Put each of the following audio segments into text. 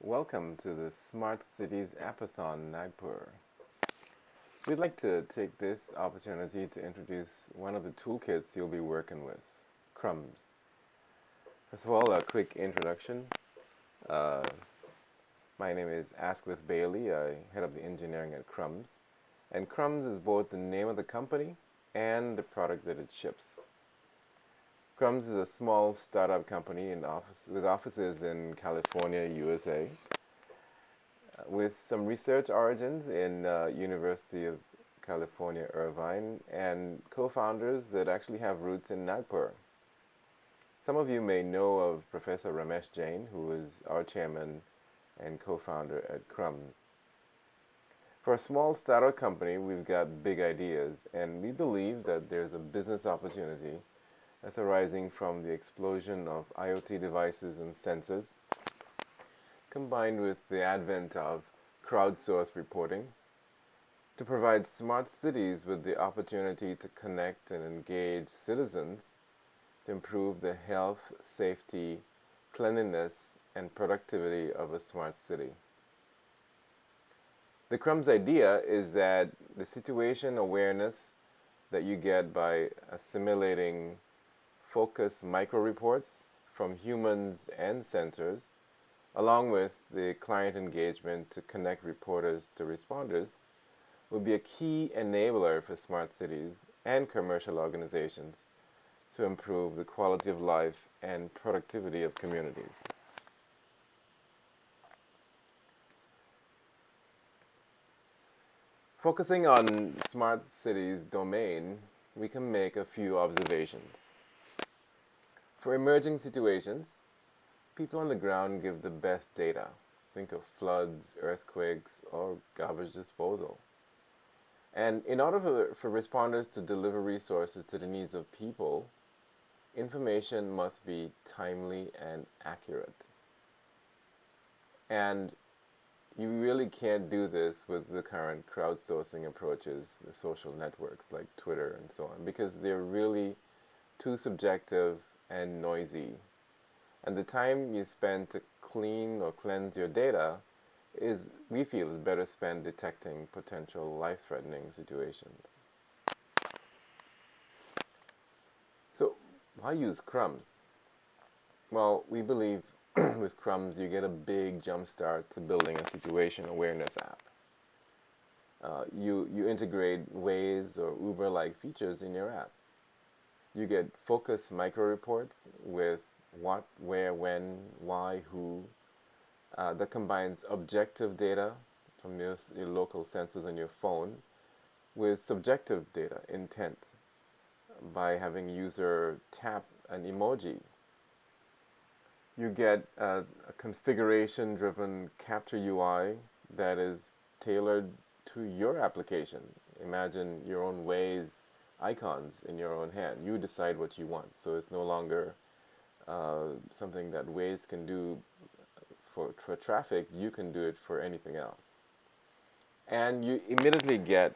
Welcome to the SmartCities Appathon Nagpur. We'd like to take this opportunity to introduce one of the toolkits you'll be working with, Krumbs. First of all, a quick introduction. Uh, my name is Asquith Bailey. I head up the engineering at Krumbs. And Krumbs is both the name of the company and the product that it ships. Krumbs is a small startup company with offices in California, USA, with some research origins in University of California, Irvine, and co-founders that actually have roots in Nagpur. Some of you may know of Professor Ramesh Jain, who is our chairman and co-founder at Krumbs. For a small startup company, we've got big ideas, and we believe that there's a business opportunity that's arising from the explosion of IoT devices and sensors, combined with the advent of crowdsourced reporting, to provide smart cities with the opportunity to connect and engage citizens to improve the health, safety, cleanliness, and productivity of a smart city. The Crumbs idea is that the situation awareness that you get by assimilating focused micro reports from humans and sensors, along with the client engagement to connect reporters to responders, will be a key enabler for smart cities and commercial organizations to improve the quality of life and productivity of communities. Focusing on smart cities domain, we can make a few observations. For emerging situations, people on the ground give the best data. Think of floods, earthquakes, or garbage disposal. And in order for responders to deliver resources to the needs of people, information must be timely and accurate. And you really can't do this with the current crowdsourcing approaches, the social networks like Twitter and so on, because they're really too subjective and noisy. And the time you spend to clean or cleanse your data we feel, is better spent detecting potential life-threatening situations. So, why use Crumbs? Well, we believe with Crumbs you get a big jump start to building a situation awareness app. You integrate Waze or Uber-like features in your app. You get focused micro reports with what, where, when, why, who, that combines objective data from your local sensors on your phone with subjective data, intent, by having user tap an emoji. You get a configuration-driven capture UI that is tailored to your application. Imagine your own Waze icons in your own hand. You decide what you want, so it's no longer something that Waze can do for traffic. You can do it for anything else. And you immediately get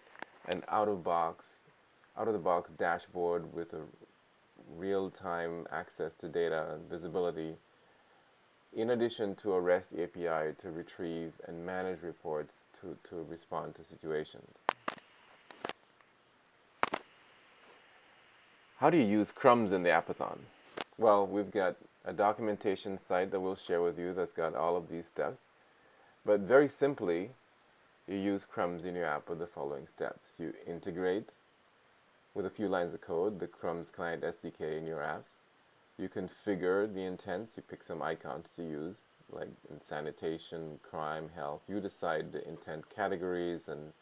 an out of the box dashboard with a real-time access to data and visibility, in addition to a REST API to retrieve and manage reports to respond to situations. How do you use Crumbs in the Appathon? Well, we've got a documentation site that we'll share with you that's got all of these steps. But very simply, you use Crumbs in your app with the following steps. You integrate with a few lines of code the Crumbs client SDK in your apps. You configure the intents. You pick some icons to use, like in sanitation, crime, health. You decide the intent categories and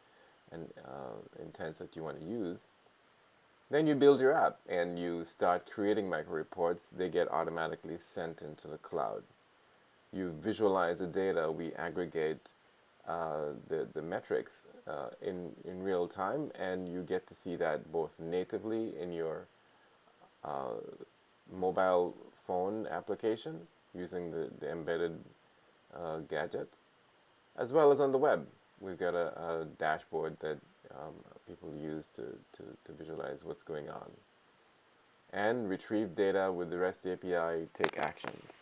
intents that you want to use. Then you build your app and you start creating micro reports. They get automatically sent into the cloud. You visualize the data. We aggregate the metrics in real time, and you get to see that both natively in your mobile phone application using the embedded gadgets, as well as on the web. We've got a dashboard that people use to visualize what's going on. And retrieve data with the REST API, take actions.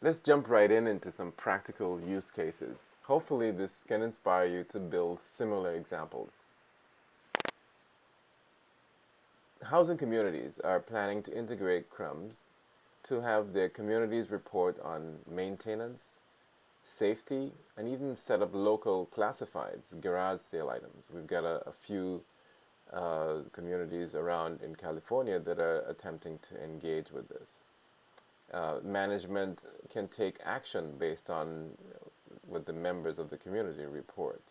let's jump right into some practical use cases. Hopefully this can inspire you to build similar examples. Housing communities are planning to integrate Krumbs to have their communities report on maintenance, safety, and even set up local classifieds, garage sale items. We've got a few communities around in California that are attempting to engage with this. Management can take action based on what the members of the community report.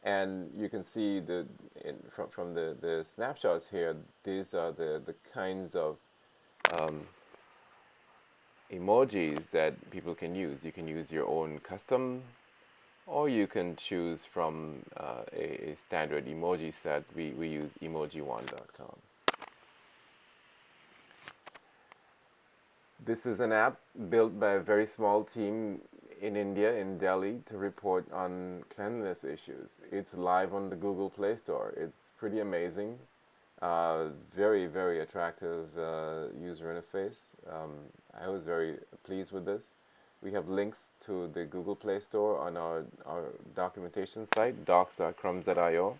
And you can see from the snapshots here, these are the kinds of um, emojis that people can use. You can use your own custom, or you can choose from a standard emoji set. We use emoji1.com. This is an app built by a very small team in India, in Delhi, to report on cleanliness issues. It's live on the Google Play Store. It's pretty amazing. Very, very attractive user interface. I was very pleased with this. We have links to the Google Play Store on our documentation site, docs.krumbs.io.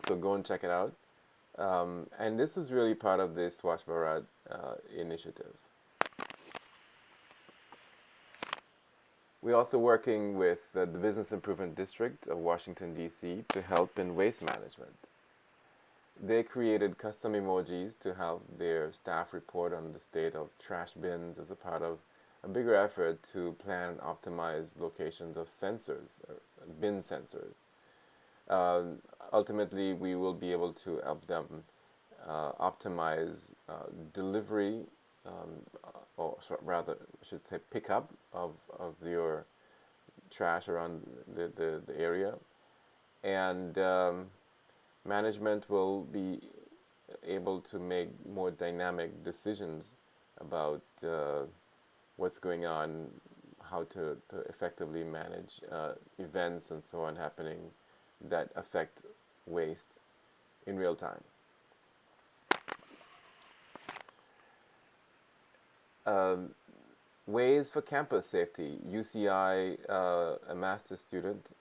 So go and check it out. And this is really part of the Swachh Bharat initiative. We're also working with the Business Improvement District of Washington, D.C. to help in waste management. They created custom emojis to help their staff report on the state of trash bins as a part of a bigger effort to plan and optimize locations of sensors, bin sensors. Ultimately, we will be able to help them optimize delivery, or rather, I should say, pickup of your trash around the area. And management will be able to make more dynamic decisions about what's going on, how to effectively manage events and so on happening that affect waste in real time. Ways for campus safety. UCI, a master's student,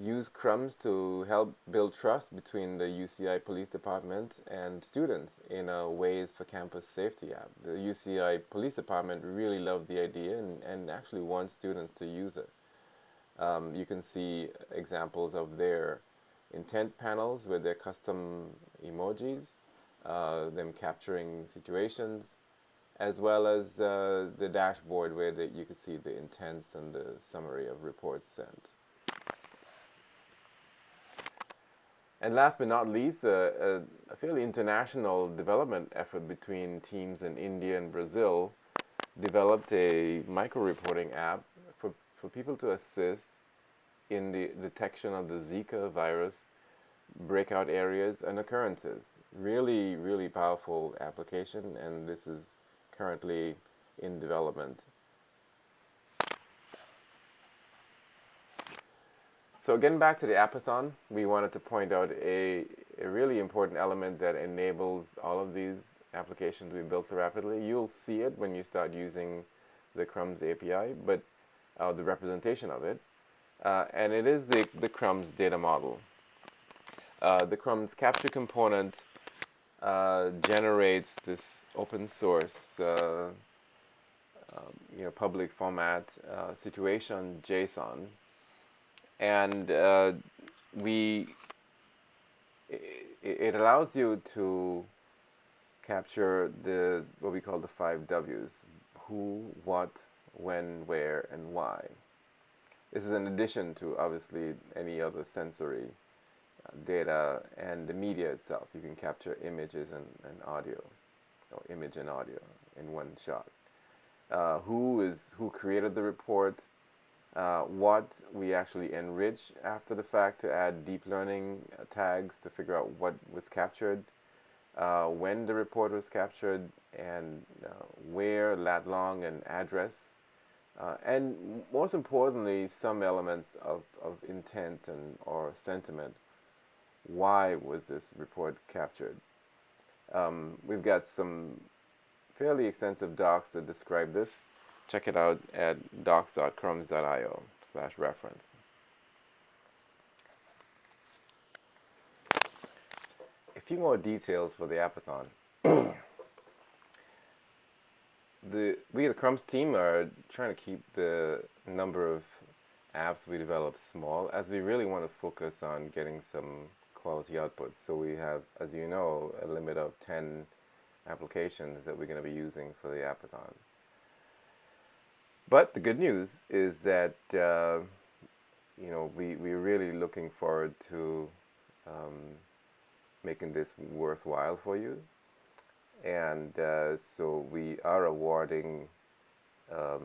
used Krumbs to help build trust between the UCI Police Department and students in a Ways for Campus Safety app. The UCI Police Department really loved the idea and actually wants students to use it. You can see examples of their intent panels with their custom emojis, them capturing situations, as well as the dashboard where you can see the intents and the summary of reports sent. And last but not least, a fairly international development effort between teams in India and Brazil developed a micro-reporting app for people to assist in the detection of the Zika virus breakout areas and occurrences. Really, really powerful application, and this is currently in development. So getting back to the Appathon, we wanted to point out a really important element that enables all of these applications we built so rapidly. You'll see it when you start using the Krumbs API, but the representation of it. And it is the Krumbs data model. The Krumbs capture component generates this open source, public format situation JSON, and it allows you to capture what we call the 5 W's: who, what, when, where, and why. This is in addition to obviously any other sensory data and the media itself. You can capture images and audio, or image and audio in one shot. Who created the report? What we actually enrich after the fact to add deep learning tags to figure out what was captured, when the report was captured, and where, lat long, and address. And most importantly, some elements of intent or sentiment. Why was this report captured? We've got some fairly extensive docs that describe this. Check it out at docs.krumbs.io/reference. A few more details for the Appathon. We the Krumbs team are trying to keep the number of apps we develop small, as we really want to focus on getting some quality outputs. So we have, as you know, a limit of 10 applications that we're going to be using for the Appathon. But the good news is that we're really looking forward to making this worthwhile for you. And so we are awarding, of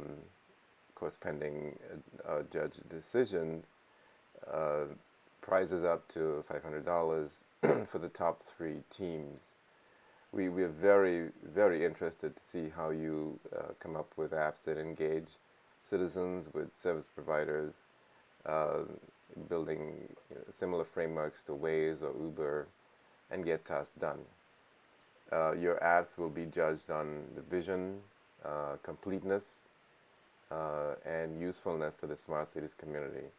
course, pending a judge decision, prizes up to $500 for the top 3 teams. We're very, very interested to see how you come up with apps that engage citizens with service providers, building similar frameworks to Waze or Uber, and get tasks done. Your apps will be judged on the vision, completeness, and usefulness to the Smart Cities community.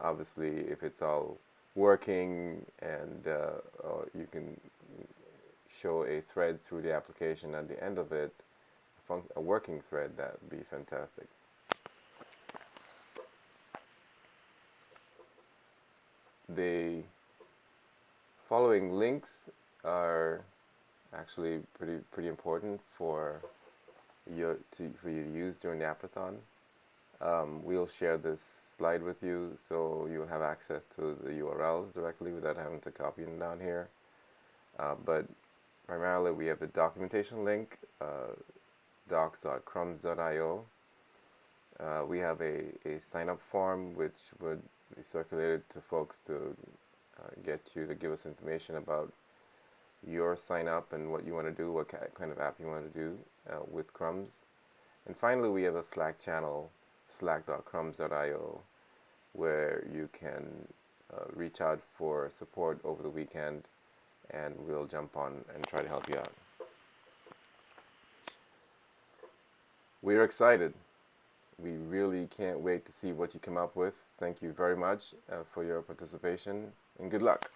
Obviously, if it's all working and you can show a thread through the application at the end of it, a working thread, that would be fantastic. The following links are actually pretty important for you to use during the Appathon. We'll share this slide with you, so you'll have access to the URLs directly without having to copy them down here. But primarily, we have the documentation link, docs.krumbs.io. We have a sign-up form which would be circulated to folks to get you to give us information about your sign-up and what you want to do, what kind of app you want to do with Krumbs. And finally, we have a Slack channel, slack.krumbs.io, where you can reach out for support over the weekend, and we'll jump on and try to help you out. We're excited. We really can't wait to see what you come up with. Thank you very much for your participation, and good luck.